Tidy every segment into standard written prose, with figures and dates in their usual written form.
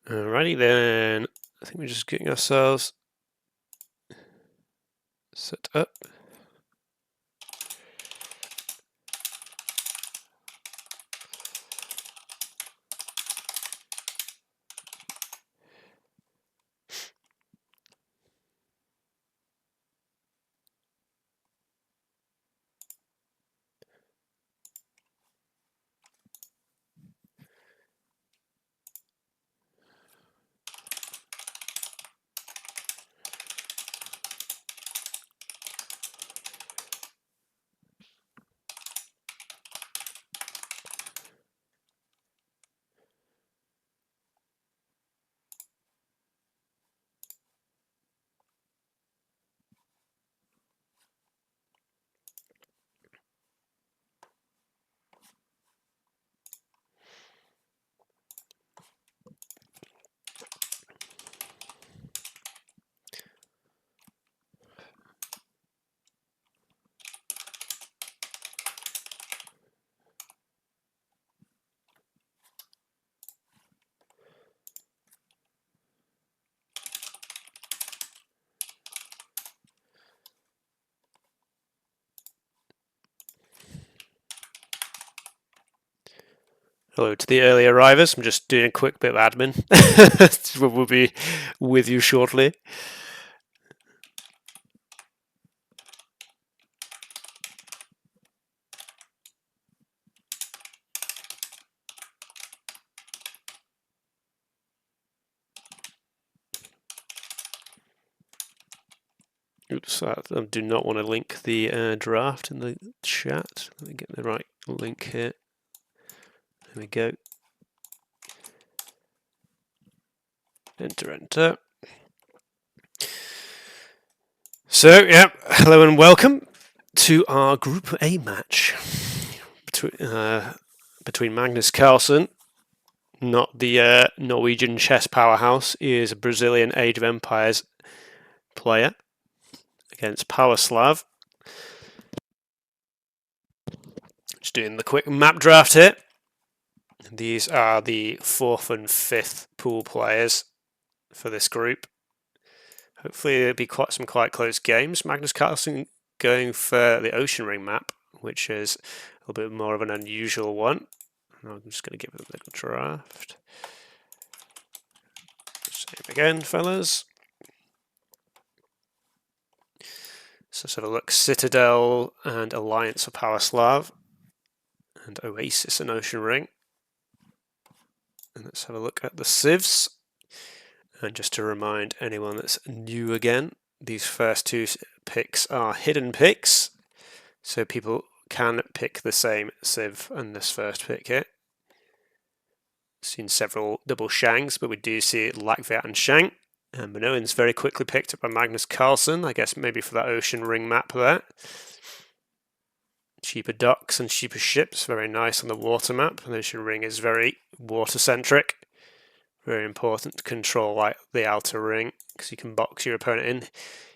Alrighty then, I think we're just getting ourselves set up. Hello to the early arrivers. I'm just doing a quick bit of admin. We'll be with you shortly. Oops, I do not want to link the draft in the chat. Let me get the right link here. There we go. Enter, enter. So, yeah, hello and welcome to our Group A match between MagnusCarlsen, not the Norwegian chess powerhouse, he is a Brazilian Age of Empires player, against Powerslavlje. Just doing the quick map draft here. These are the 4th and 5th pool players for this group. Hopefully there'll be some quite close games. MagnusCarlsen going for the Ocean Ring map, which is a little bit more of an unusual one. I'm just going to give it a little draft. Same again, fellas. So let's have a look. Citadel and Alliance for Powerslavlje, and Oasis and Ocean Ring. And let's have a look at the civs. And just to remind anyone that's new again, these first two picks are hidden picks, so people can pick the same civ on this first pick here. Seen several double Shangs, but we do see Latvia and Shang. And Minoan's very quickly picked up by MagnusCarlsen, I guess maybe for that Ocean Ring map there. Cheaper docks and cheaper ships, very nice on the water map. The Ocean Ring is very water-centric. Very important to control like the outer ring, because you can box your opponent in.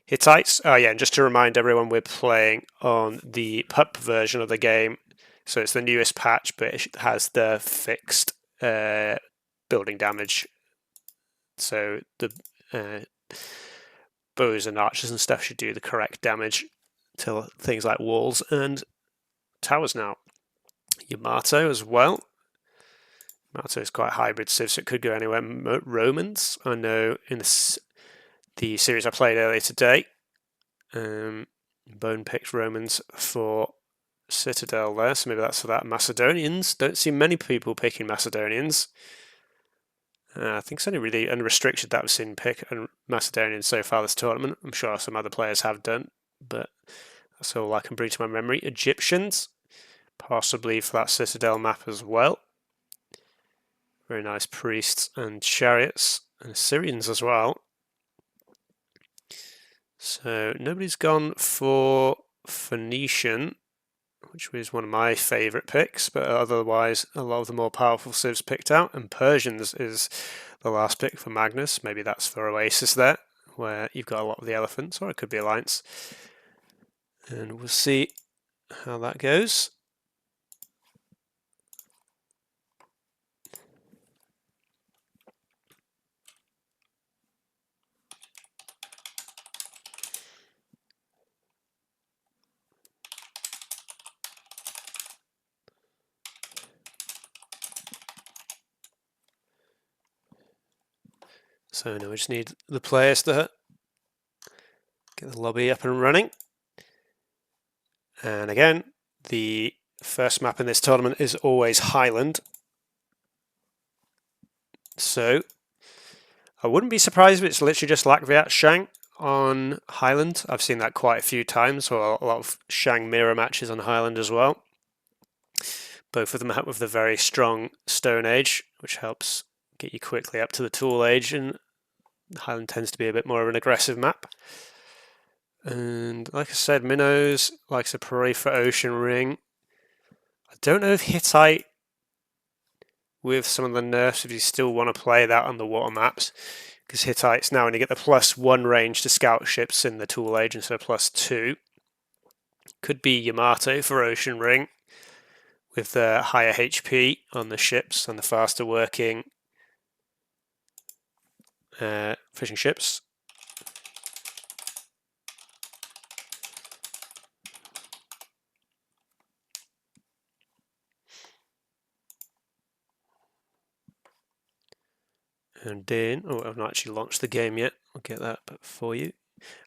Hittites. Oh yeah, and just to remind everyone, we're playing on the PUP version of the game. So it's the newest patch, but it has the fixed building damage. So the bows and archers and stuff should do the correct damage to things like walls and towers now. Yamato as well. Yamato is quite a hybrid civ, so it could go anywhere. Romans, I know in the series I played earlier today, Bone picked Romans for Citadel there, so maybe that's for that. Macedonians, don't see many people picking Macedonians. I think it's only really unrestricted that we've seen pick Macedonians so far this tournament. I'm sure some other players have done, but that's all I can bring to my memory. Egyptians, possibly for that Citadel map as well. Very nice priests and chariots, and Assyrians as well. So nobody's gone for Phoenician, which was one of my favourite picks, but otherwise a lot of the more powerful civs picked out, and Persians is the last pick for Magnus. Maybe that's for Oasis there, where you've got a lot of the elephants, or it could be Alliance. And we'll see how that goes. So now we just need the players to get the lobby up and running. And again, the first map in this tournament is always Highland. So I wouldn't be surprised if it's literally just Latviat Shang on Highland. I've seen that quite a few times, or a lot of Shang mirror matches on Highland as well. Both of them have with the very strong Stone Age, which helps get you quickly up to the Tool Age, and Highland tends to be a bit more of an aggressive map. And like I said, Minnows likes to pray for Ocean Ring. I don't know if Hittite, with some of the nerfs, if you still want to play that on the water maps, because Hittite's now only get the +1 range to scout ships in the Tool Age instead of +2. Could be Yamato for Ocean Ring, with the higher HP on the ships and the faster working fishing ships. And then, I've not actually launched the game yet. I'll get that for you.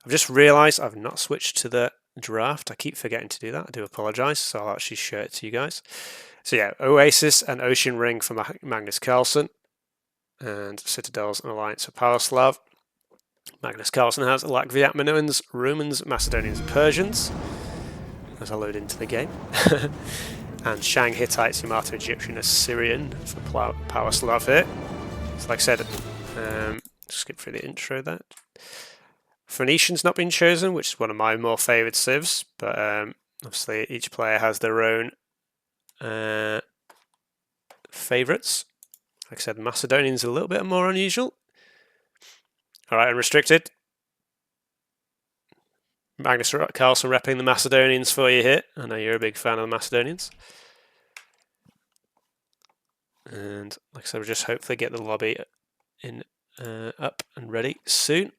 I've just realised I've not switched to the draft. I keep forgetting to do that. I do apologise. So I'll actually show it to you guys. So yeah, Oasis and Ocean Ring from MagnusCarlsen, and Citadels and Alliance of Powerslavlje. MagnusCarlsen has Latviat, Minoans, Romans, Macedonians, and Persians, as I load into the game. And Shang, Hittites, Yamato, Egyptian, Assyrian for Powerslavlje here. So like I said, skip through the intro there. Phoenician's not been chosen, which is one of my more favoured civs, but obviously each player has their own favourites. Like I said, Macedonian's a little bit more unusual. Alright, unrestricted. MagnusCarlsen repping the Macedonians for you here. I know you're a big fan of the Macedonians. And like I said, we'll just hopefully get the lobby in up and ready soon.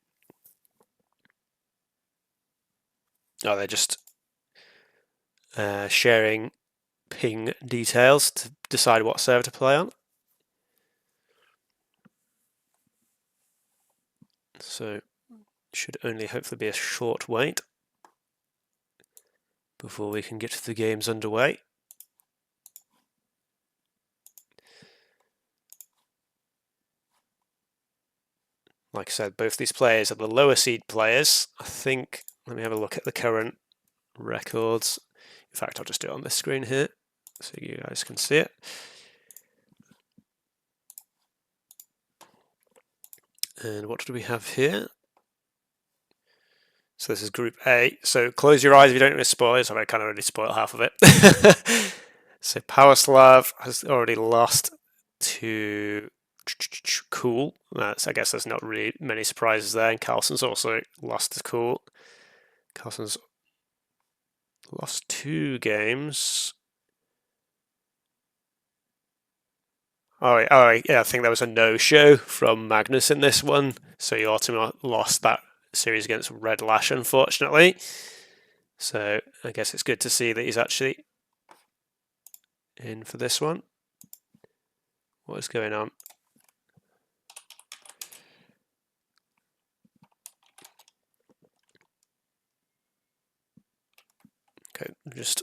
Oh, they're just sharing ping details to decide what server to play on. So should only hopefully be a short wait before we can get the games underway. Like I said, both these players are the lower seed players. I think, let me have a look at the current records. In fact, I'll just do it on this screen here so you guys can see it. And what do we have here? So this is Group A. So close your eyes if you don't miss spoilers. I kind of already spoiled half of it. So Powerslavlje has already lost to Cool. I guess there's not really many surprises there. And Carlsen's also lost to Cool. Carlsen's lost 2 games. Oh yeah, I think there was a no-show from Magnus in this one. So he ultimately lost that series against Red Lash, unfortunately. So I guess it's good to see that he's actually in for this one. What is going on? Okay, just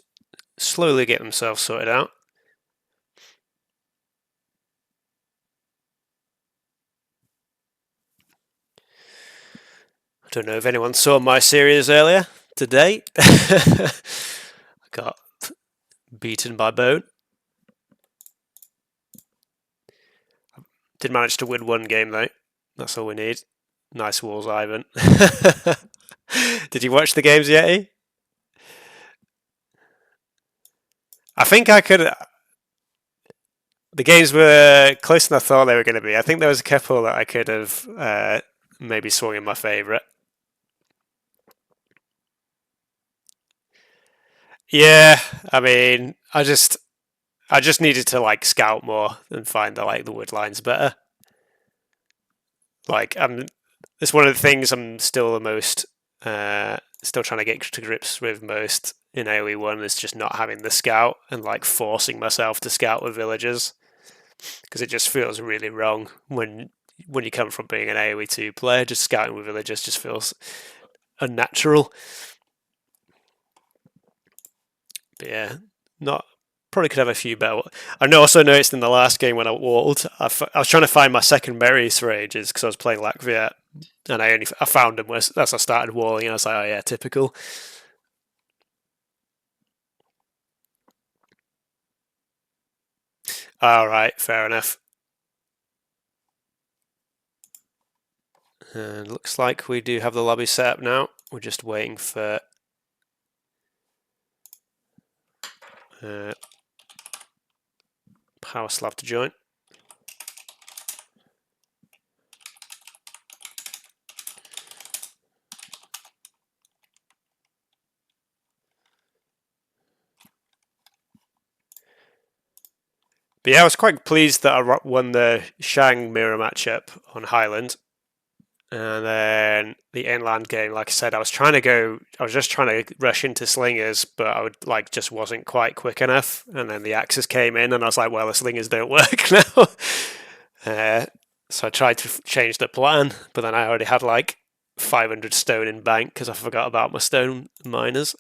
slowly get themselves sorted out. I don't know if anyone saw my series earlier today. I got beaten by Bone. Did manage to win 1 game though. That's all we need. Nice walls, Ivan. Did you watch the games yet, E? I think I could. The games were closer than I thought they were going to be. I think there was a couple that I could have maybe swung in my favourite. Yeah, I mean, I just needed to like scout more and find the wood lines better. Like it's one of the things I'm still the most still trying to get to grips with most in AOE1 is just not having the scout and like forcing myself to scout with villagers, because it just feels really wrong when when you come from being an AOE2 player, just scouting with villagers just feels unnatural. But yeah, not probably could have a few better. I also noticed in the last game when I walled, I was trying to find my secondaries for ages because I was playing Latvia, and I found them as I started walling, and I was like, oh yeah, typical. All right, fair enough. And looks like we do have the lobby set up now. We're just waiting for Powerslavlje to join. But yeah, I was quite pleased that I won the Shang mirror matchup on Highland. And then the inland game, like I said, I was just trying to rush into slingers, but I just wasn't quite quick enough. And then the axes came in, and I was like, well, the slingers don't work now. So I tried to change the plan, but then I already had like 500 stone in bank because I forgot about my stone miners.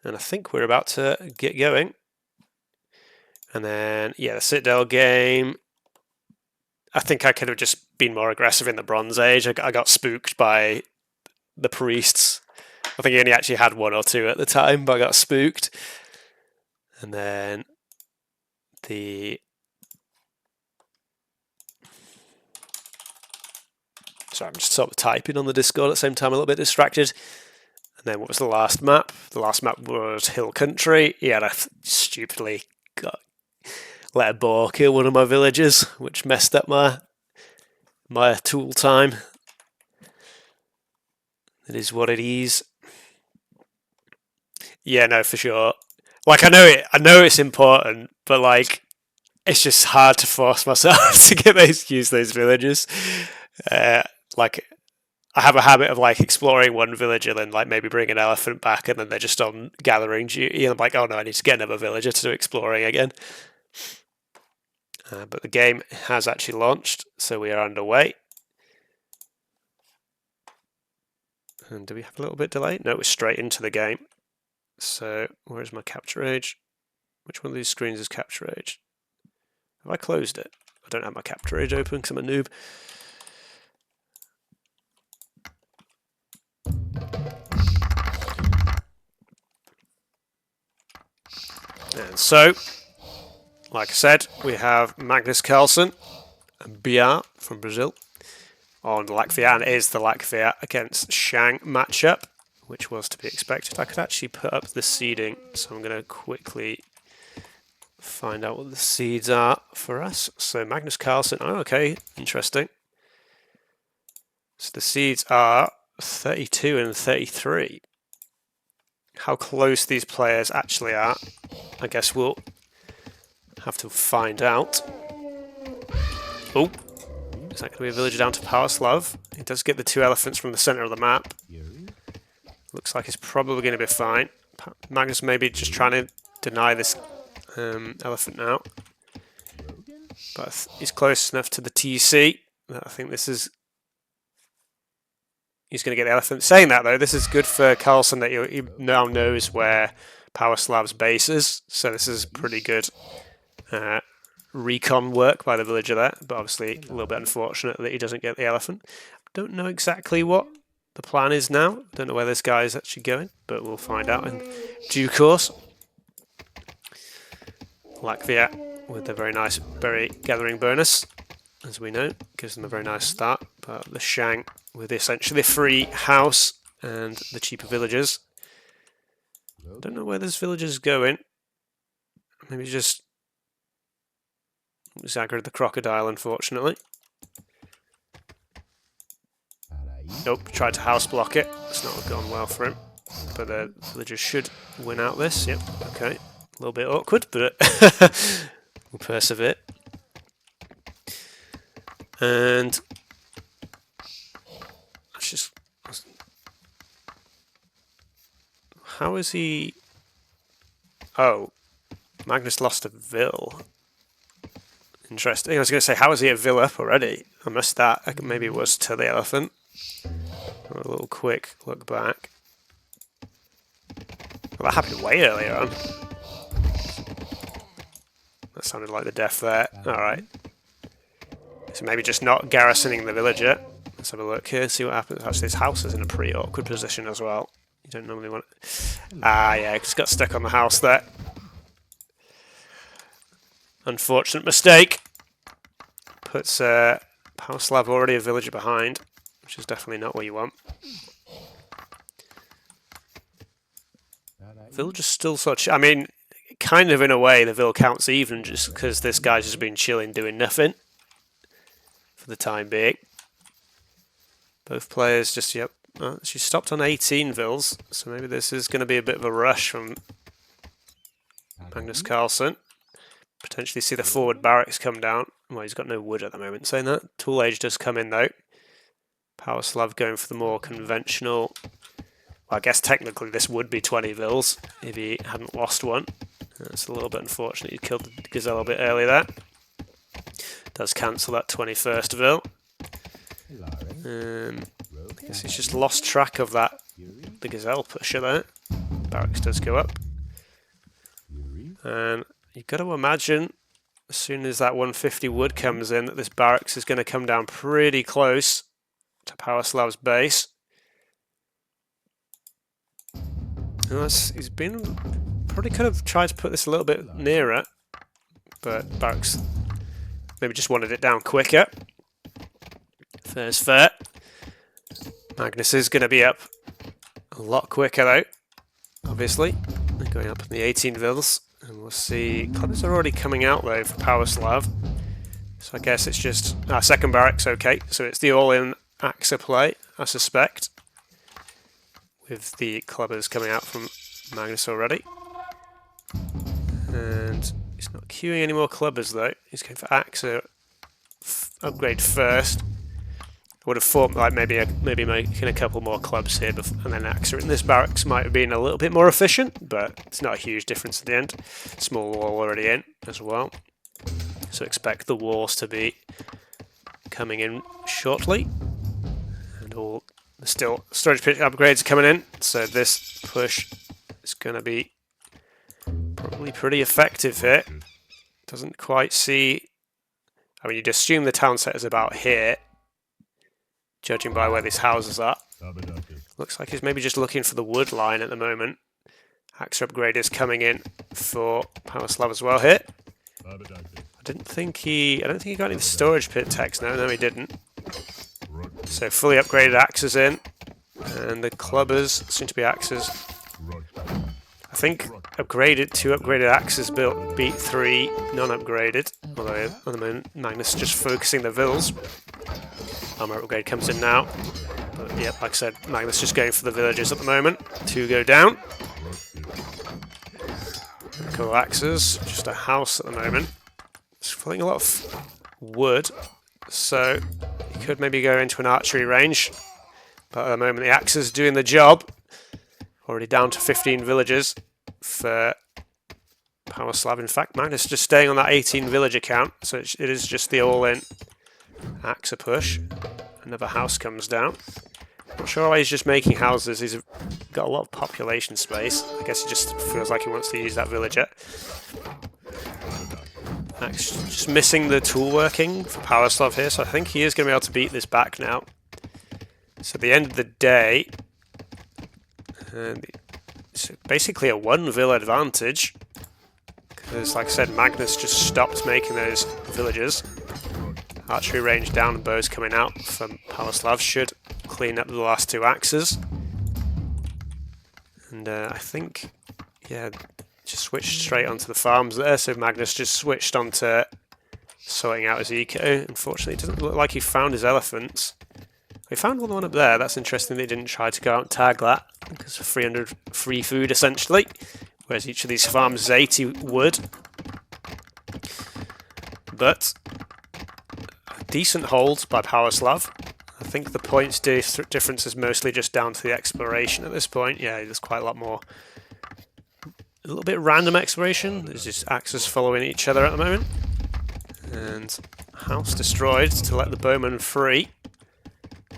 And I think we're about to get going. And then, yeah, the Citadel game. I think I could have just been more aggressive in the Bronze Age. I got spooked by the priests. I think he only actually had 1 or 2 at the time, but I got spooked. And then sorry, I'm just sort of typing on the Discord at the same time, a little bit distracted. And then what was the last map? The last map was Hill Country. Yeah, I stupidly let a boar kill one of my villagers, which messed up my tool time. It is what it is. Yeah, no, for sure. Like I know it's important, but like it's just hard to force myself to use those villagers. Like I have a habit of like exploring one villager, then like maybe bring an elephant back, and then they're just on gathering duty. And I'm like, oh no, I need to get another villager to do exploring again. But the game has actually launched, so we are underway. And do we have a little bit delay? No, we're straight into the game. So where's my capture age? Which one of these screens is capture age? Have I closed it? I don't have my capture age open because I'm a noob. And so, like I said, we have MagnusCarlsen and Bia from Brazil on Latvia, and it is the Latvia against Shang matchup, which was to be expected. I could actually put up the seeding, so I'm going to quickly find out what the seeds are for us. So MagnusCarlsen, oh okay, interesting. So the seeds are 32 and 33. How close these players actually are, I guess we'll have to find out. Oh, is that going to be a villager down to Powerslavlje? He does get the 2 elephants from the centre of the map. Looks like it's probably going to be fine. Magnus maybe just trying to deny this elephant now. But he's close enough to the TC that I think this is... He's going to get the elephant. Saying that though, this is good for Carlsen that he now knows where Powerslavlje's base is. So this is pretty good recon work by the villager there. But obviously a little bit unfortunate that he doesn't get the elephant. Don't know exactly what the plan is now. Don't know where this guy is actually going, but we'll find out in due course. Latvia with a very nice berry gathering bonus, as we know, gives them a very nice start. But the Shang with essentially free house and the cheaper villagers. Don't know where this villager's going. Maybe just Zaggered the crocodile, unfortunately. Nope, tried to house block it. It's not gone well for him. But the villagers should win out this. Yep, okay. A little bit awkward, but we'll persevere. And let's just... How is he... Oh. Magnus lost a Vil. Interesting. I was going to say, how is he a Vil up already? I missed that. Maybe it was to the elephant. A little quick look back. Well, that happened way earlier on. That sounded like the death there. Alright. So maybe just not garrisoning the villager. Let's have a look here, see what happens. Actually, this house is in a pretty awkward position as well. You don't normally want it. Ah, yeah, just got stuck on the house there. Unfortunate mistake. Puts Powerslav already a villager behind, which is definitely not what you want. Villager's still such. I mean, kind of in a way, the Vil counts even just because this guy's just been chilling, doing nothing for the time being. Both players just, yep. She stopped on 18 Vils, so maybe this is going to be a bit of a rush from MagnusCarlsen. Potentially see the forward barracks come down. Well, he's got no wood at the moment. Saying that, Tool Age does come in though. Powerslav going for the more conventional. Well, I guess technically this would be 20 Vils if he hadn't lost one. That's a little bit unfortunate. He killed the Gazelle a bit early there. Does cancel that 21st Vil. I guess he's just lost track of that. The Gazelle pusher there. Barracks does go up. And you've got to imagine, as soon as that 150 wood comes in, that this barracks is going to come down pretty close to Powerslav's base. And he's been probably could have tried to put this a little bit nearer, but barracks maybe just wanted it down quicker. Fair's fair. Magnus is going to be up a lot quicker though, obviously. They're going up in the 18 Vils. And we'll see, clubs are already coming out though for Powerslav. So I guess it's just, second barracks, okay. So it's the all-in AXA play, I suspect. With the clubbers coming out from Magnus already. And he's not queuing any more clubbers though. He's going for AXA upgrade first. I would have thought like maybe making a couple more clubs here and then AXA in this barracks might have been a little bit more efficient, but it's not a huge difference at the end. Small wall already in as well. So expect the walls to be coming in shortly. And all still storage pit upgrades coming in. So this push is going to be probably pretty effective here. Doesn't quite see. I mean, you'd assume the town set is about here, judging by where these houses are. Looks like he's maybe just looking for the wood line at the moment. AXA upgrade is coming in for Powerslav as well here. I don't think he got any storage pit techs. No, he didn't. So fully upgraded axes in, and the clubbers seem to be axes. I think two upgraded axes beat 3 non-upgraded. Although at the moment Magnus is just focusing the Vils. Armor upgrade comes in now. But yeah, like I said, Magnus just going for the villagers at the moment. 2 go down. Cool axes, just a house at the moment. It's filling a lot of wood, so he could maybe go into an archery range. But at the moment the axe is doing the job. Already down to 15 villagers for Powerslav. In fact, Magnus just staying on that 18 villager count, so it is just the all-in AXA push. Another house comes down. Not sure why he's just making houses. He's got a lot of population space. I guess he just feels like he wants to use that villager. Just missing the tool working for Powerslav here, so I think he is going to be able to beat this back now. So at the end of the day, it's basically a 1 Vil advantage. Because like I said, Magnus just stopped making those villagers. Archery range down and bows coming out from Powerslav should clean up the last 2 axes. And I think, yeah, just switched straight onto the farms there. So Magnus just switched onto sorting out his eco. Unfortunately, it doesn't look like he found his elephants. We found one up there. That's interesting. They didn't try to go out and tag that because of 300 free food essentially. Whereas each of these farms is 80 wood. But decent holds by Powerslav. I think the points difference is mostly just down to the exploration at this point. Yeah, there's quite a lot more a little bit random exploration. There's just axes following each other at the moment. And house destroyed to let the bowman free.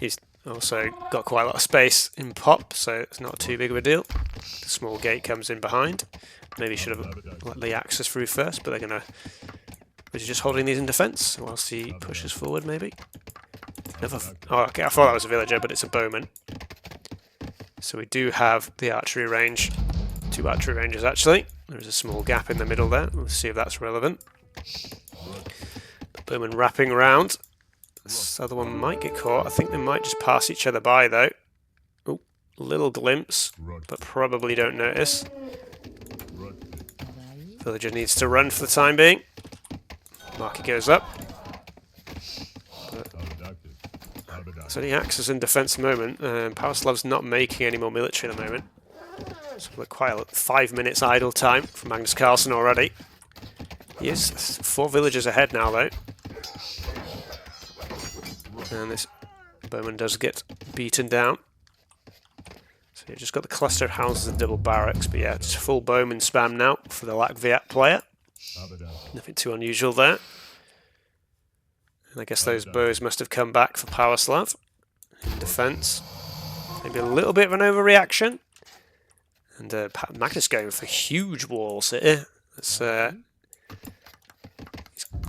He's also got quite a lot of space in pop, so it's not too big of a deal. The small gate comes in behind. Maybe should have let the axes through first, but they're just holding these in defence whilst he pushes forward, maybe. Oh, okay, I thought that was a villager, but it's a bowman. So we do have the archery range. 2 archery ranges, actually. There's a small gap in the middle there. Let's see if that's relevant. The bowman wrapping around. This other one might get caught. I think they might just pass each other by, though. Oh, little glimpse, but probably don't notice. Villager needs to run for the time being. Marker goes up. So the axes in defence at the moment. Powerslavlje's not making any more military at the moment. So we're quite a 5 minutes idle time for MagnusCarlsen already. He is 4 villagers ahead now, though. And this bowman does get beaten down. So you've just got the cluster of houses and double barracks, but yeah, it's full bowman spam now for the Latviat player. Nothing too unusual there. And I guess those bows must have come back for Powerslavlje in defence. Maybe a little bit of an overreaction. And Magnus going for huge walls here. That's, he's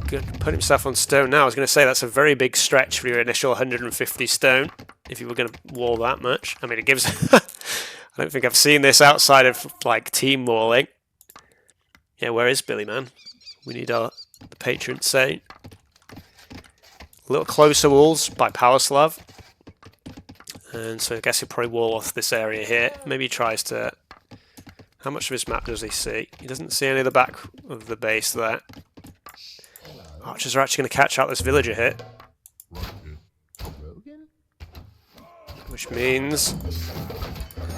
going to put himself on stone now. I was going to say that's a very big stretch for your initial 150 stone, if you were going to wall that much. I mean, it gives... I don't think I've seen this outside of, like, team walling. Yeah, where is Billy, man? We need the patron saint. A little closer walls by Powerslavlje. And so I guess he'll probably wall off this area here. Maybe he tries to... How much of his map does he see? He doesn't see any of the back of the base there. Archers are actually going to catch out this villager here. Which means...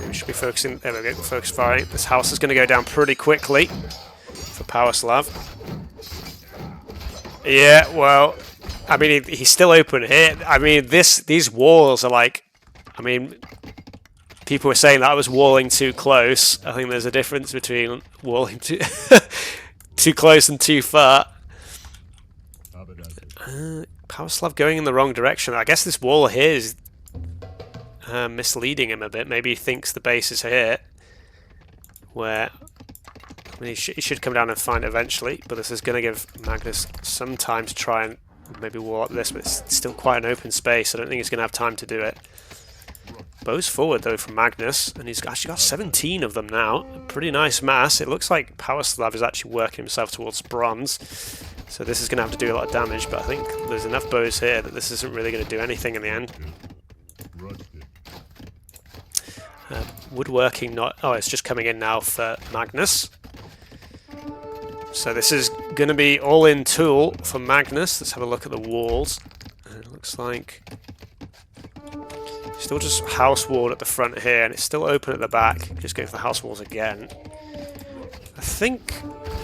we should be focusing... There we go, focus firing. This house is going to go down pretty quickly for Powerslavlje. Yeah, well... I mean, he's still open here. I mean, these walls are like... I mean, people were saying that I was walling too close. I think there's a difference between walling too, too close and too far. Powerslavlje going in the wrong direction. I guess this wall here is misleading him a bit. Maybe he thinks the base is here. Where... I mean, he should come down and find it eventually. But this is going to give Magnus some time to try and maybe wall up this, but it's still quite an open space. I don't think he's going to have time to do it. Bows forward, though, from Magnus, and he's actually got 17 of them now. A pretty nice mass. It looks like Powerslavlje is actually working himself towards bronze, so this is going to have to do a lot of damage, but I think there's enough bows here that this isn't really going to do anything in the end. Woodworking not... Oh, it's just coming in now for Magnus. So this is going to be all-in tool for Magnus. Let's have a look at the walls. It looks like... Still just house walled at the front here, and it's still open at the back. Just going for the house walls again. I think...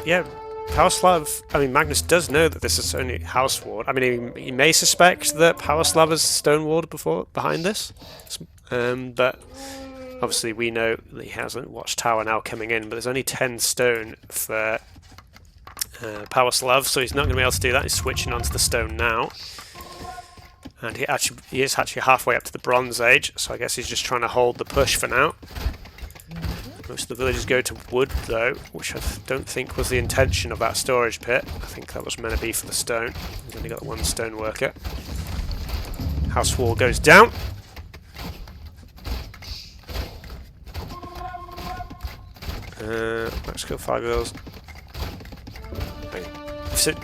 Yeah, Powerslavlje... I mean, Magnus does know that this is only house walled. I mean, he may suspect that Powerslavlje has stone walled before behind this. But... Obviously, we know that he hasn't. Watchtower now coming in, but there's only 10 stone for... Powerslavlje, so he's not going to be able to do that. He's switching onto the stone now, and he is actually halfway up to the Bronze Age, so I guess he's just trying to hold the push for now. Most of the villagers go to wood, though, which I don't think was the intention of that storage pit. I think that was meant to be for the stone. He's only got one stone worker. House wall goes down. Let's go 5 wheels.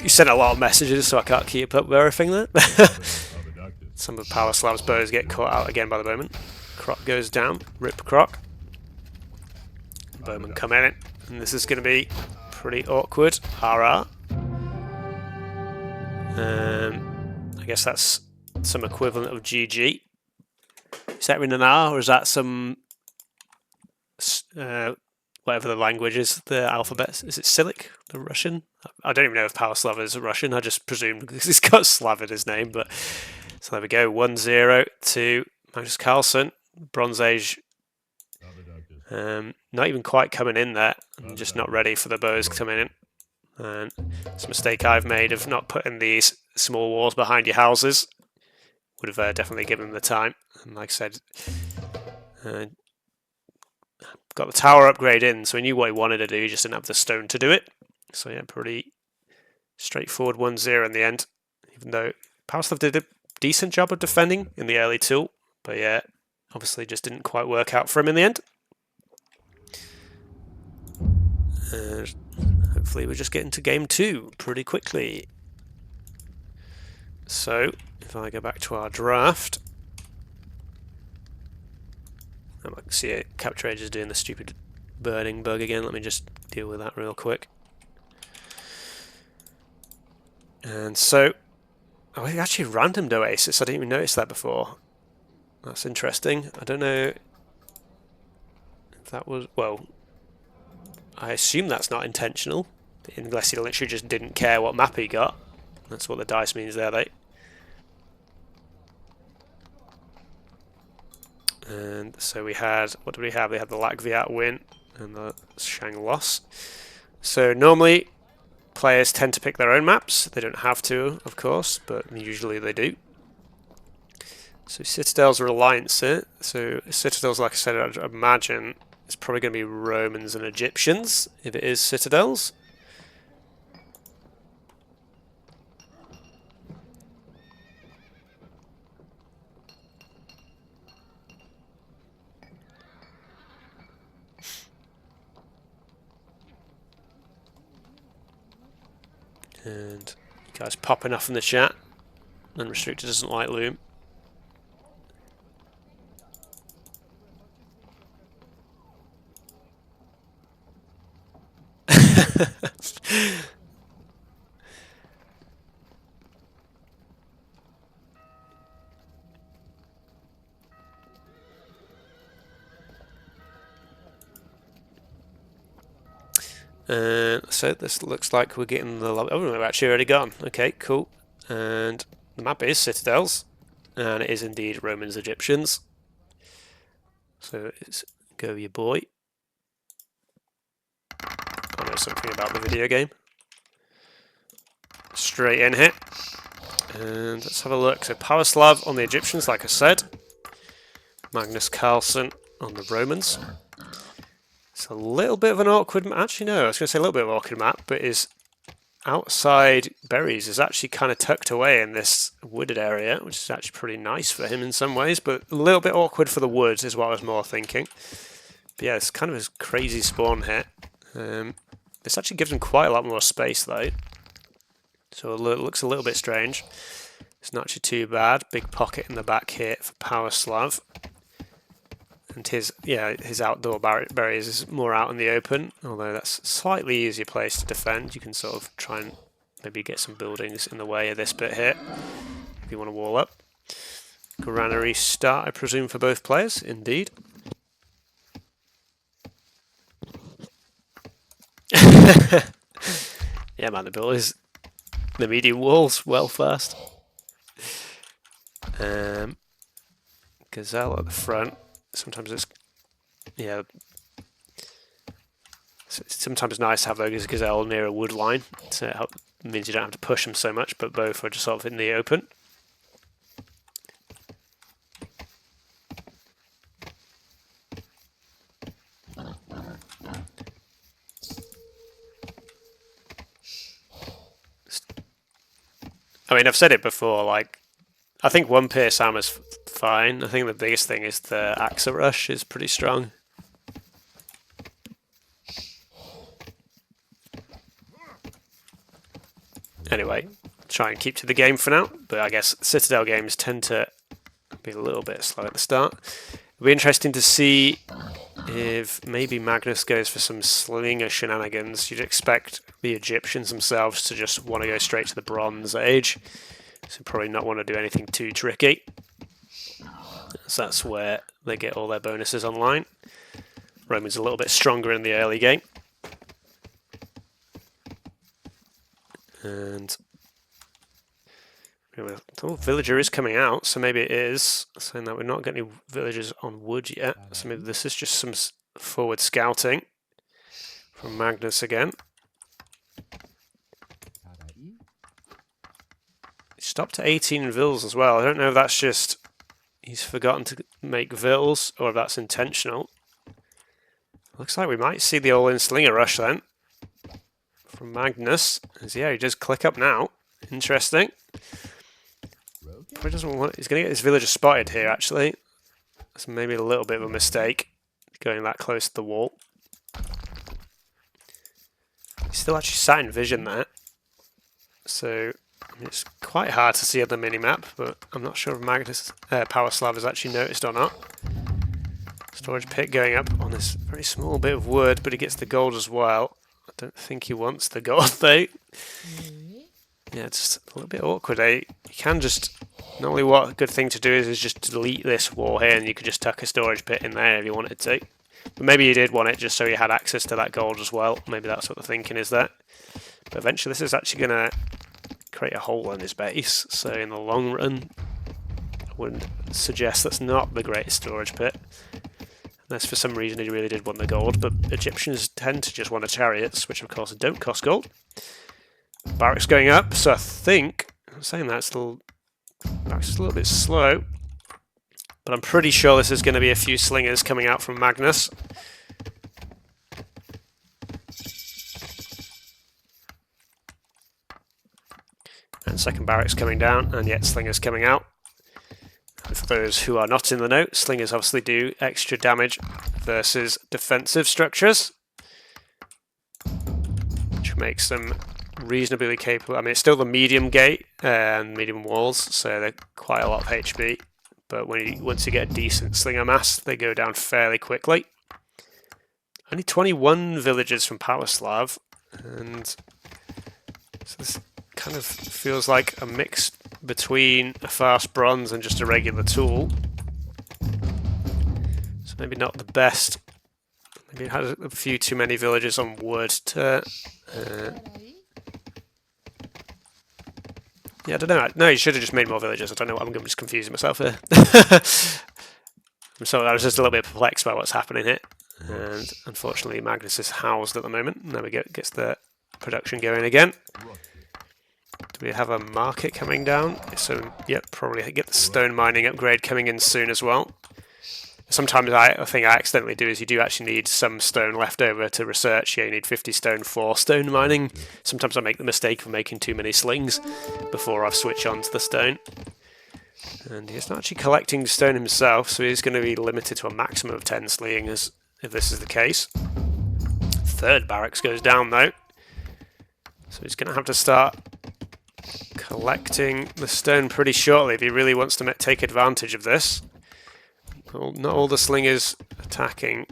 You sent a lot of messages, so I can't keep up with everything there. Some of Powerslavlje's bows get caught out again by the bowman. Croc goes down. Rip Croc. Bowman come in, and this is going to be pretty awkward. RR. I guess that's some equivalent of GG. Is that in an R, or is that some... whatever the language is, the alphabet. Is it Cyrillic, the Russian? I don't even know if Powerslavlje is a Russian. I just presumed because he's got Slav in his name. But so there we go, 1-0 to MagnusCarlsen. Bronze Age Not even quite coming in there, and just not ready for the bows coming in. And it's a mistake I've made of not putting these small walls behind your houses. Would have definitely given them the time. And like I said, got the tower upgrade in, so he knew what he wanted to do, he just didn't have the stone to do it. So yeah, pretty straightforward 1-0 in the end, even though Powerslavlje did a decent job of defending in the early tool, but yeah, obviously just didn't quite work out for him in the end. And hopefully we're just getting to game 2 pretty quickly. So if I go back to our draft, I can see it, Capture Age is doing the stupid burning bug again. Let me just deal with that real quick. And so, oh, it actually randomed Oasis. I didn't even notice that before. That's interesting. I don't know if that was, well, I assume that's not intentional, unless he literally just didn't care what map he got. That's what the dice means there, though. And so we had, what did we have? We had the Lakviat win and the Shang loss. So normally players tend to pick their own maps. They don't have to, of course, but usually they do. So Citadel's are Alliance here. So Citadels, like I said, I'd imagine it's probably going to be Romans and Egyptians, if it is Citadels. And you guys pop enough in the chat. Unrestricted doesn't like Loom. So this looks like we're getting the... Oh, we've actually already gone. Okay, cool. And the map is Citadels. And it is indeed Romans, Egyptians. So it's go your boy. I know something about the video game. Straight in here. And let's have a look. So Powerslavlje on the Egyptians, like I said. MagnusCarlsen on the Romans. It's a little bit of an awkward map. Actually, no, I was going to say a little bit of an awkward map, but his outside berries is actually kind of tucked away in this wooded area, which is actually pretty nice for him in some ways, but a little bit awkward for the woods is what I was more thinking. But yeah, it's kind of a crazy spawn here. This actually gives him quite a lot more space though, so it looks a little bit strange. It's not actually too bad. Big pocket in the back here for Powerslavlje. And his outdoor barriers is more out in the open, although that's a slightly easier place to defend. You can sort of try and maybe get some buildings in the way of this bit here, if you want to wall up. Granary start, I presume, for both players, indeed. Yeah, man, the build is the medium walls well first. Gazelle at the front. Sometimes it's, yeah, sometimes it's nice to have those gazelle near a wood line. So it means you don't have to push them so much, but both are just sort of in the open. I mean, I've said it before, like, I think one pierce armor's fine. I think the biggest thing is the Axa Rush is pretty strong. Anyway, try and keep to the game for now, but I guess Citadel games tend to be a little bit slow at the start. It'll be interesting to see if maybe Magnus goes for some slinger shenanigans. You'd expect the Egyptians themselves to just want to go straight to the Bronze Age, so probably not want to do anything too tricky. So that's where they get all their bonuses online. Roman's a little bit stronger in the early game. And oh, villager is coming out, so maybe it is saying that we're not getting any villagers on wood yet. So maybe this is just some forward scouting from Magnus again. He stopped at 18 vills as well. I don't know if that's just he's forgotten to make vills or if that's intentional. Looks like we might see the all-in slinger rush then from Magnus. Yeah, he does click up now. Interesting. Probably doesn't want. He's going to get his villager spotted here. Actually, that's maybe a little bit of a mistake going that close to the wall. He's still actually sat in vision there, so I mean, it's quite hard to see on the minimap, but I'm not sure if Magnus Powerslavlje has actually noticed or not. Storage pit going up on this very small bit of wood, but he gets the gold as well. I don't think he wants the gold though. Yeah, it's a little bit awkward. You can just, normally what a good thing to do is just delete this wall here and you could just tuck a storage pit in there if you wanted to. But maybe you did want it just so you had access to that gold as well. Maybe that's what the thinking is there. But eventually this is actually going to create a hole in his base. So in the long run, I wouldn't suggest that's not the greatest storage pit. Unless for some reason he really did want the gold. But Egyptians tend to just want the chariots, which of course don't cost gold. Barracks going up, so I think, I'm saying that, Barracks is a little bit slow, but I'm pretty sure this is going to be a few slingers coming out from Magnus. And second barracks coming down, and yet slingers coming out. And for those who are not in the know, slingers obviously do extra damage versus defensive structures, which makes them reasonably capable. I mean, it's still the medium gate and medium walls, so they're quite a lot of HP. But once you get a decent slinger mass, they go down fairly quickly. Only 21 villagers from Powerslavlje, and so this kind of feels like a mix between a fast bronze and just a regular tool. So maybe not the best. Maybe it had a few too many villagers on wood to. Yeah, I don't know. No, you should have just made more villagers. I don't know. I'm just confusing myself here. I'm sorry, I was just a little bit perplexed by what's happening here. And unfortunately, Magnus is housed at the moment. There we go. Gets the production going again. Do we have a market coming down? So, yep, probably get the stone mining upgrade coming in soon as well. Sometimes a thing I accidentally do is you do actually need some stone left over to research. Yeah, you need 50 stone for stone mining. Sometimes I make the mistake of making too many slings before I switch on to the stone. And he's not actually collecting stone himself, so he's going to be limited to a maximum of 10 slingers if this is the case. Third barracks goes down though. So he's going to have to start collecting the stone pretty shortly if he really wants to take advantage of this. Not all the slingers attacking.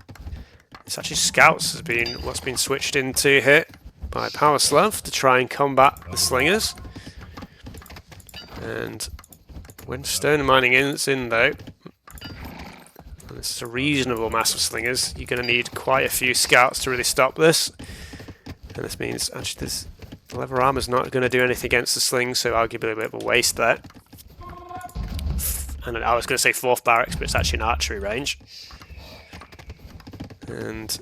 It's actually scouts has been what's been switched into here by Powerslavlje to try and combat the slingers. And when stone mining is in though, and this is a reasonable mass of slingers, you're going to need quite a few scouts to really stop this. And this means actually this leather armor's not going to do anything against the slings, so arguably a bit of a waste there. And I was going to say fourth barracks, but it's actually an archery range. And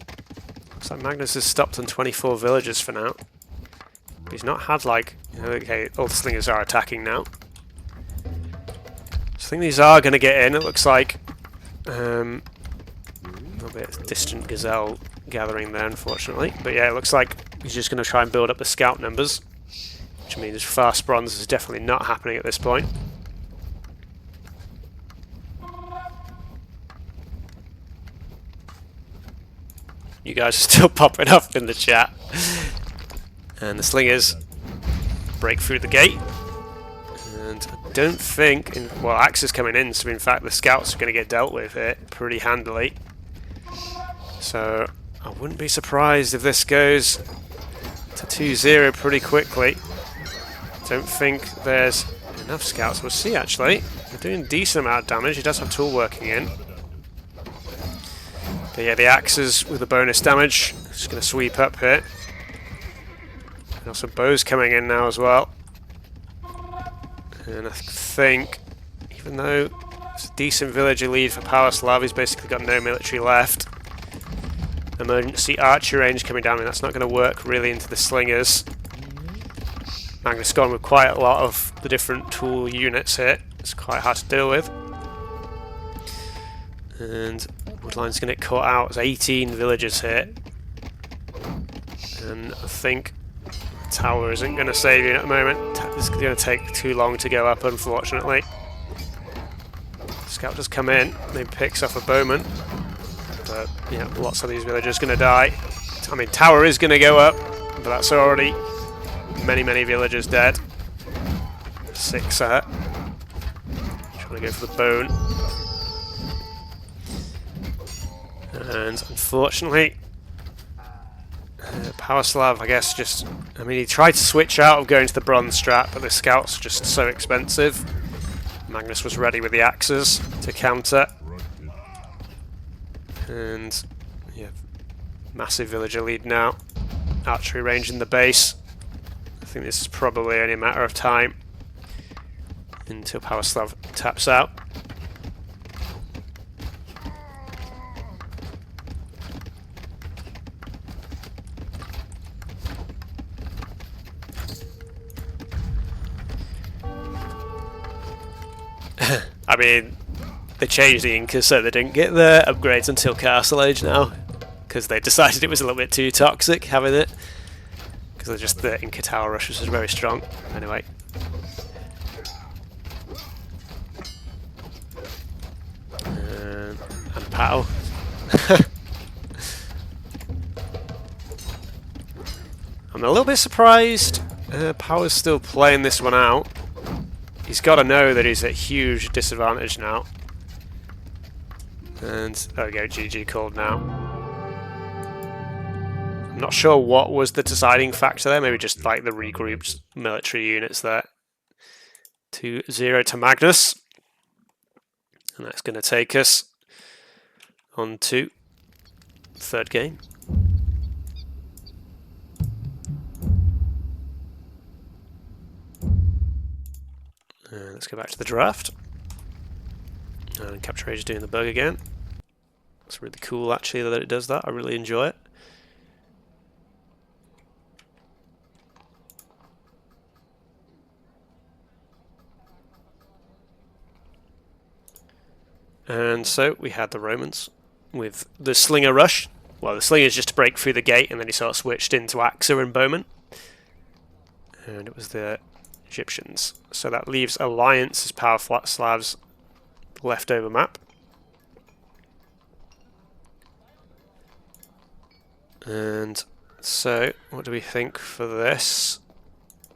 looks like Magnus has stopped on 24 villagers for now. He's not had like, okay, all the slingers are attacking now. So I think these are going to get in. It looks like a little bit of distant gazelle gathering there, unfortunately. But yeah, it looks like he's just going to try and build up the scout numbers, which means fast bronze is definitely not happening at this point. You guys are still popping up in the chat. And the slingers break through the gate. And I don't think, well, Axe is coming in, so in fact the scouts are going to get dealt with here pretty handily. So I wouldn't be surprised if this goes to 2-0 pretty quickly. Don't think there's enough scouts. We'll see actually. They're doing a decent amount of damage. He does have tool working in. But yeah, the axes with the bonus damage. Just going to sweep up here. And also bows coming in now as well. And I think, even though it's a decent villager lead for Powerslavlje, he's basically got no military left. emergency archer range coming down, and that's not going to work really into the slingers. Magnus gone with quite a lot of the different tool units here. It's quite hard to deal with. And Woodline's going to get caught out. There's 18 villagers here. And I think tower isn't going to save you at the moment. It's going to take too long to go up, unfortunately. Scout does come in, maybe picks off a bowman. But yeah, lots of these villagers going to die. I mean, tower is going to go up, but that's already many villagers dead. 6 there. Trying to go for the bone. And unfortunately, Powerslav, I guess, just... I mean, he tried to switch out of going to the bronze strat, but the scout's just so expensive. Magnus was ready with the axes to counter. And, yeah, massive villager lead now. Archery range in the base. I think this is probably only a matter of time until Powerslav taps out. I mean, they changed the Incas so they didn't get their upgrades until Castle Age now, because they decided it was a little bit too toxic having it, because just the Inca tower rushes was very strong. Anyway. And Pow. I'm a little bit surprised Power's still playing this one out. He's got to know that he's at huge disadvantage now. And there we go, GG called now. I'm not sure what was the deciding factor there, maybe just like the regrouped military units there. 2-0 to Magnus. And that's going to take us on to third game. Let's go back to the draft. And Capture Age is doing the bug again. It's really cool actually that it does that. I really enjoy it. And so we had the Romans with the Slinger Rush. Well, the Slinger is just to break through the gate, and then he sort of switched into Axer and Bowman. And it was the Egyptians. So that leaves Alliance as Powerslav's leftover map. And so, what do we think for this?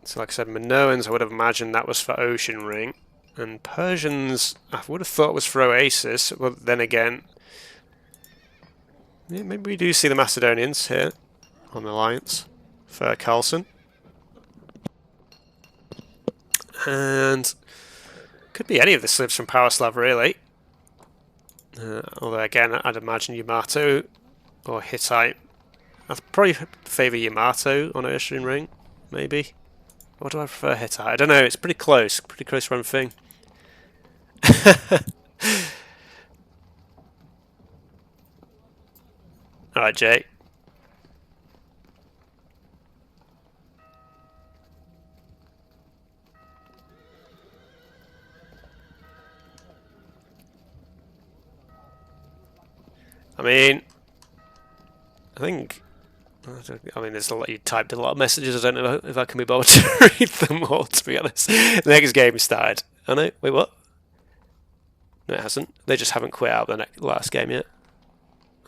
So like I said, Minoans, I would have imagined that was for Ocean Ring. And Persians, I would have thought was for Oasis. Well, then again, yeah, maybe we do see the Macedonians here on Alliance for Carlsen. And could be any of the slips from Powerslav, really. Although, again, I'd imagine Yamato or Hittite. I'd probably favour Yamato on Ocean Ring, maybe. Or do I prefer Hittite? I don't know, it's pretty close run thing. Alright, Jay. I mean, there's a lot. You typed a lot of messages. I don't know if I can be bothered to read them all, to be honest. The next game started. Oh no, wait, what? No, it hasn't. They just haven't quit out the last game yet.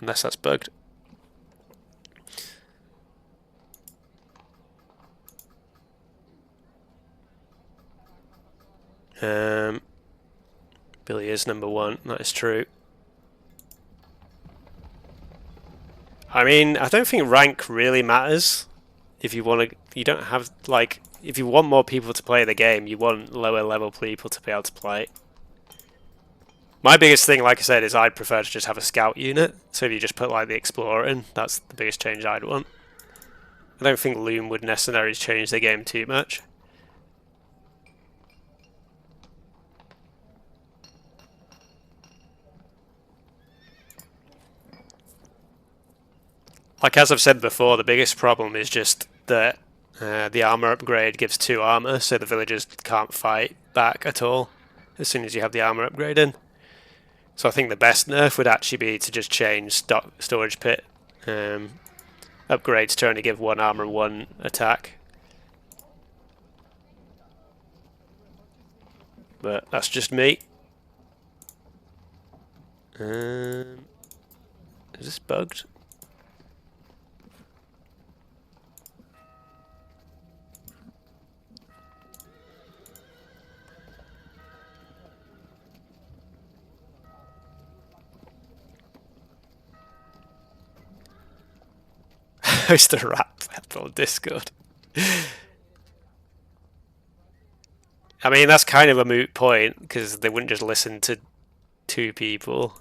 Unless that's bugged. Billy is number 1. That is true. I mean, I don't think rank really matters. If you want to, you don't have, like, if you want more people to play the game, you want lower level people to be able to play. My biggest thing, like I said, is I'd prefer to just have a scout unit. So if you just put, like, the explorer in, that's the biggest change I'd want. I don't think Loom would necessarily change the game too much. Like as I've said before, the biggest problem is just that the armor upgrade gives 2 armor, so the villagers can't fight back at all as soon as you have the armor upgrade in. So I think the best nerf would actually be to just change storage pit upgrades to only give 1 armor, 1 attack. But that's just me. Is this bugged? Host a rap on Discord. I mean, that's kind of a moot point, because they wouldn't just listen to 2 people.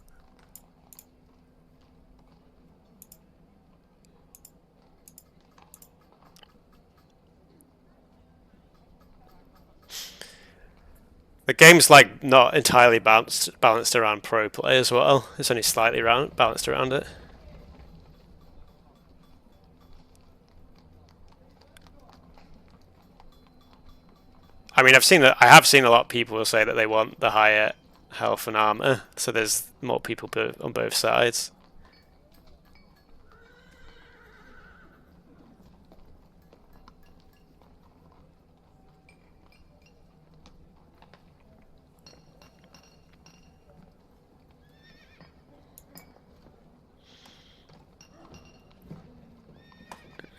The game's like not entirely balanced around pro play as well. It's only slightly balanced around it. I mean, I have seen a lot of people say that they want the higher health and armor, so there's more people on both sides.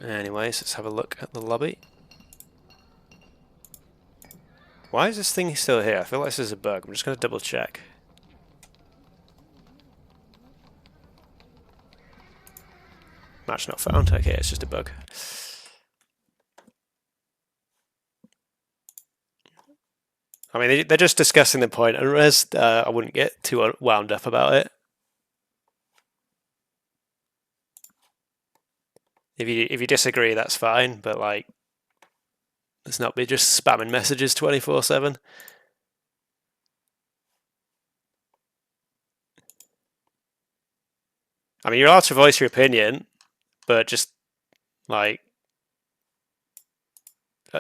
Anyways, let's have a look at the lobby. Why is this thing still here? I feel like this is a bug. I'm just going to double check. Match not found. Okay, it's just a bug. I mean, they're just discussing the point, and I wouldn't get too wound up about it. If you disagree, that's fine, but like, let's not be just spamming messages 24/7. I mean, you're allowed to voice your opinion, but just like,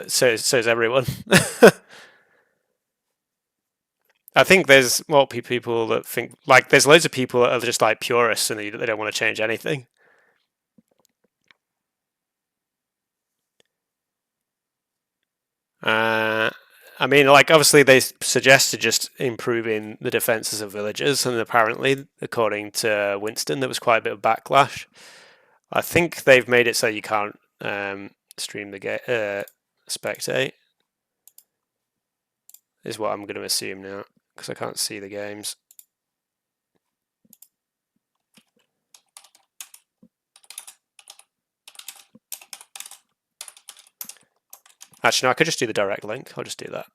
so is everyone. I think there's more people that think, like, there's loads of people that are just like purists and they don't want to change anything. I mean, like, obviously they suggested just improving the defenses of villages, and apparently, according to Winston, there was quite a bit of backlash. I think they've made it so you can't stream the game, spectate, is what I'm going to assume now, because I can't see the games. Actually, no, I could just do the direct link. I'll just do that.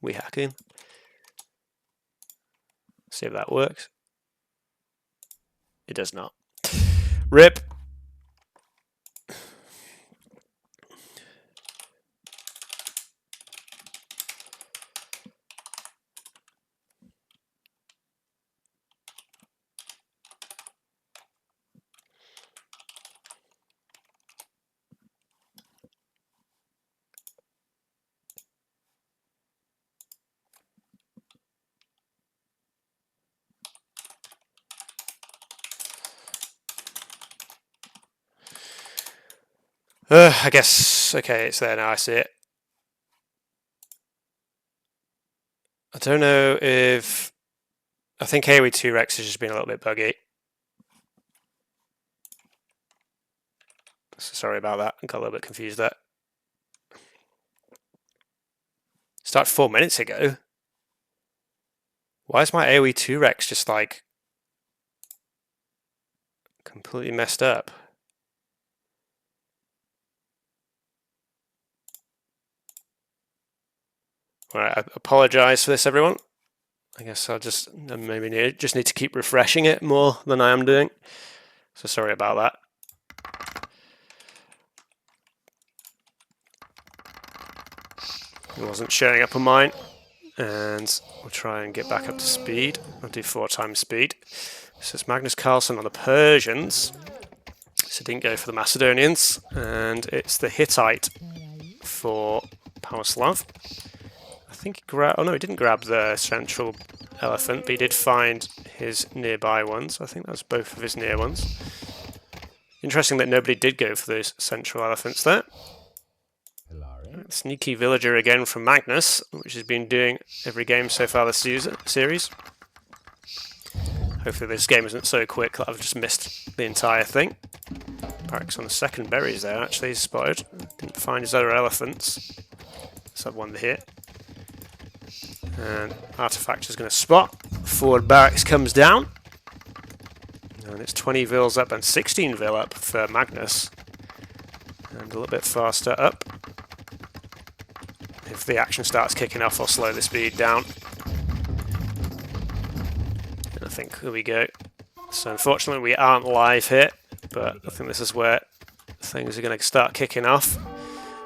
We hacking. See if that works. It does not. RIP. I guess, okay, it's there now, I see it. I don't know if... I think AOE2 Rex has just been a little bit buggy. So sorry about that, I got a little bit confused there. Started 4 minutes ago. Why is my AOE2 Rex just like... completely messed up? Alright, I apologise for this, everyone. I guess I'll just maybe need to keep refreshing it more than I am doing. So sorry about that. It wasn't showing up on mine. And we'll try and get back up to speed. I'll do 4 times speed. So it's MagnusCarlsen on the Persians. So didn't go for the Macedonians. And it's the Hittite for Powerslav. I think he grabbed... Oh no, he didn't grab the central elephant, but he did find his nearby ones. I think that's both of his near ones. Interesting that nobody did go for those central elephants there. Sneaky villager again from Magnus, which has been doing every game so far this series. Hopefully this game isn't so quick that I've just missed the entire thing. Barracks on the second berries there, actually, he's spotted. Didn't find his other elephants. Let's have one here. And Artifact is going to spot. Forward barracks comes down. And it's 20 vils up and 16 vil up for Magnus. And a little bit faster up. If the action starts kicking off, I'll slow the speed down. And I think, here we go. So unfortunately we aren't live here, but I think this is where things are going to start kicking off.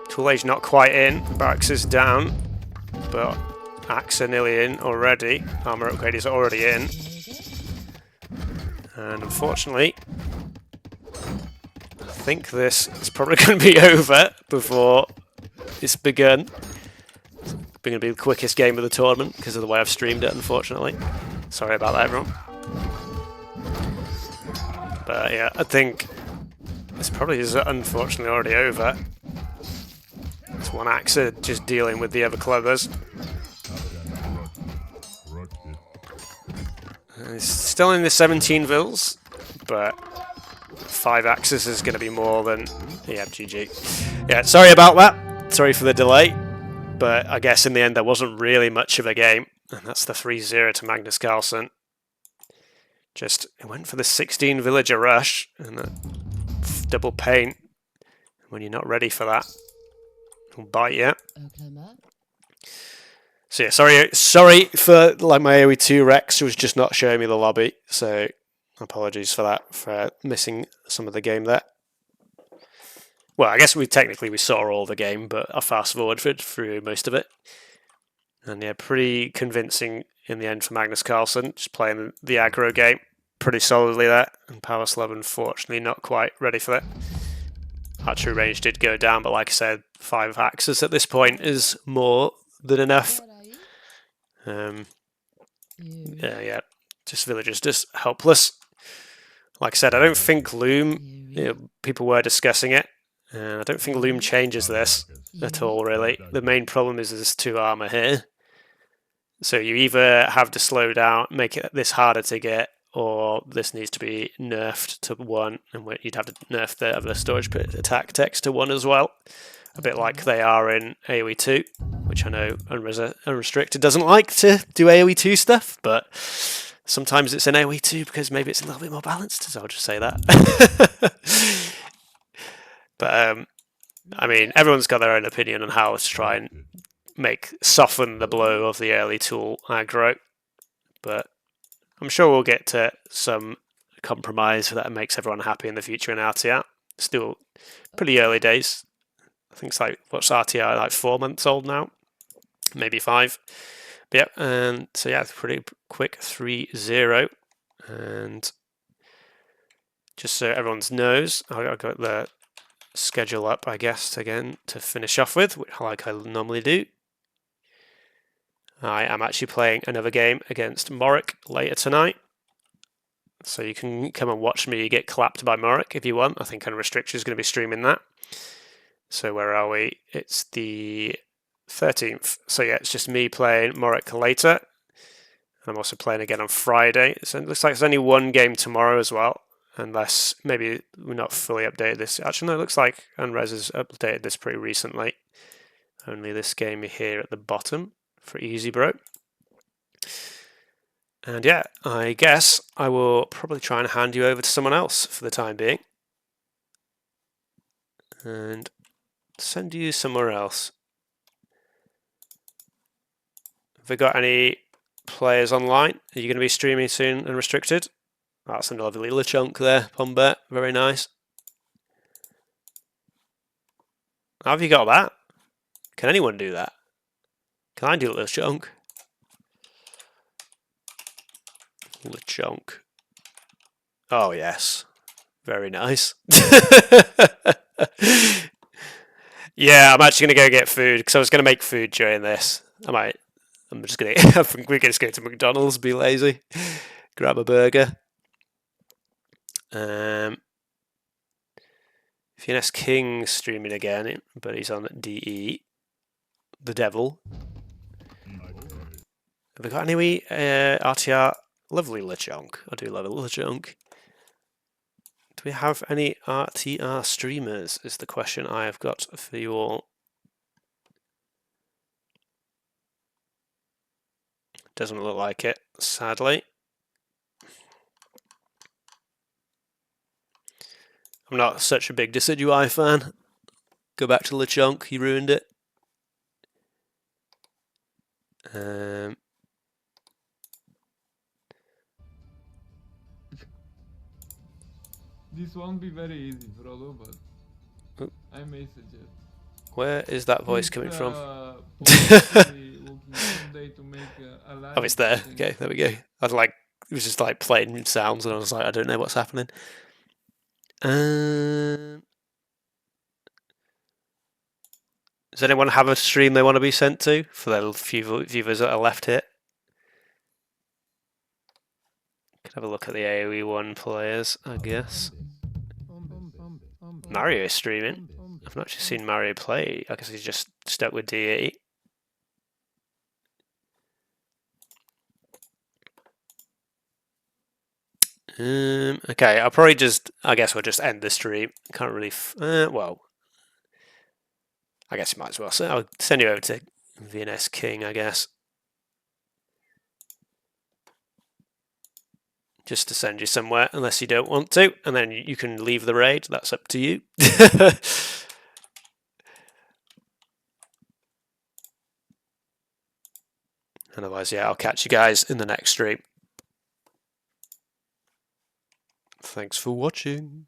Tool Age not quite in, Barracks is down, but Axe are nearly in already. Armour Upgrade is already in. And unfortunately, I think this is probably going to be over before it's begun. It's going to be the quickest game of the tournament because of the way I've streamed it, unfortunately. Sorry about that, everyone. But yeah, I think this probably is unfortunately already over. It's one Axe just dealing with the other clubbers. He's still in the 17 vils, but 5 Axes is going to be more than... Yeah, GG. Yeah, sorry about that. Sorry for the delay. But I guess in the end there wasn't really much of a game. And that's the 3-0 to MagnusCarlsen. Just, it went for the 16 villager rush and the double paint. When you're not ready for that, it'll bite you. So yeah, sorry for like my AOE2 Rex was just not showing me the lobby. So apologies for that, for missing some of the game there. Well, I guess we saw all the game, but I fast forwarded through most of it. And yeah, pretty convincing in the end for MagnusCarlsen, just playing the aggro game pretty solidly there. And Powerslavlje, unfortunately, not quite ready for that. Archery range did go down, but like I said, 5 Axes at this point is more than enough. Yeah, just villagers, just helpless. Like I said, I don't think Loom, people were discussing it, and I don't think Loom changes this at all, really. The main problem is there's 2 armor here. So you either have to slow down, make this harder to get, or this needs to be nerfed to 1, and you'd have to nerf the other storage pit attack text to 1 as well. A bit like they are in AOE2, which I know Unrestricted doesn't like to do AOE2 stuff, but sometimes it's in AOE2 because maybe it's a little bit more balanced, so I'll just say that. But, I mean, everyone's got their own opinion on how to try and soften the blow of the early tool aggro, but I'm sure we'll get to some compromise that makes everyone happy in the future in RTR. Still pretty early days. I think it's like, what's RTR, like 4 months old now? Maybe 5. But yeah, and so yeah, pretty quick 3-0. And just so everyone knows, I've got the schedule up, I guess, again, to finish off with, like I normally do. I am actually playing another game against Morik later tonight. So you can come and watch me get clapped by Morik if you want. I think Unrestricted is going to be streaming that. So where are we? It's the 13th. So yeah, it's just me playing Morik later. I'm also playing again on Friday. So it looks like there's only 1 game tomorrow as well. Unless maybe we're not fully updated this. Actually, no, it looks like Unres has updated this pretty recently. Only this game here at the bottom for Easy Bro. And yeah, I guess I will probably try and hand you over to someone else for the time being. And send you somewhere else. Have we got any players online? Are you going to be streaming soon, Unrestricted? That's a lovely little chunk there, Pombet. Very nice. How have you got that? Can anyone do that? Can I do a little chunk? Little chunk. Oh, yes. Very nice. Yeah, I'm actually going to go get food because I was going to make food during this. I'm just going to, I think we're going to go to McDonald's, be lazy, grab a burger. VNS King streaming again, but he's on DE. The Devil. Have we got any RTR? Lovely LeChonk. I do love a LeChonk. Do we have any RTR streamers is the question I have got for you all. Doesn't look like it, sadly. I'm not such a big Decidueye fan. Go back to LeChonk, he ruined it. This won't be very easy, Frodo, but I may suggest. Where is that voice coming from? Oh, it's there. Okay, there we go. It was just like playing sounds, and I was like, I don't know what's happening. Does anyone have a stream they want to be sent to for the few viewers that are left here? Can have a look at the AOE1 players, I guess. Mario is streaming. I've not actually seen Mario play. I guess he's just stuck with DE. Okay, I'll probably I guess we'll just end the stream. Can't really, well, I guess you might as well. So I'll send you over to VNS King, I guess. Just to send you somewhere, unless you don't want to, and then you can leave the raid. That's up to you. Otherwise, yeah, I'll catch you guys in the next stream. Thanks for watching.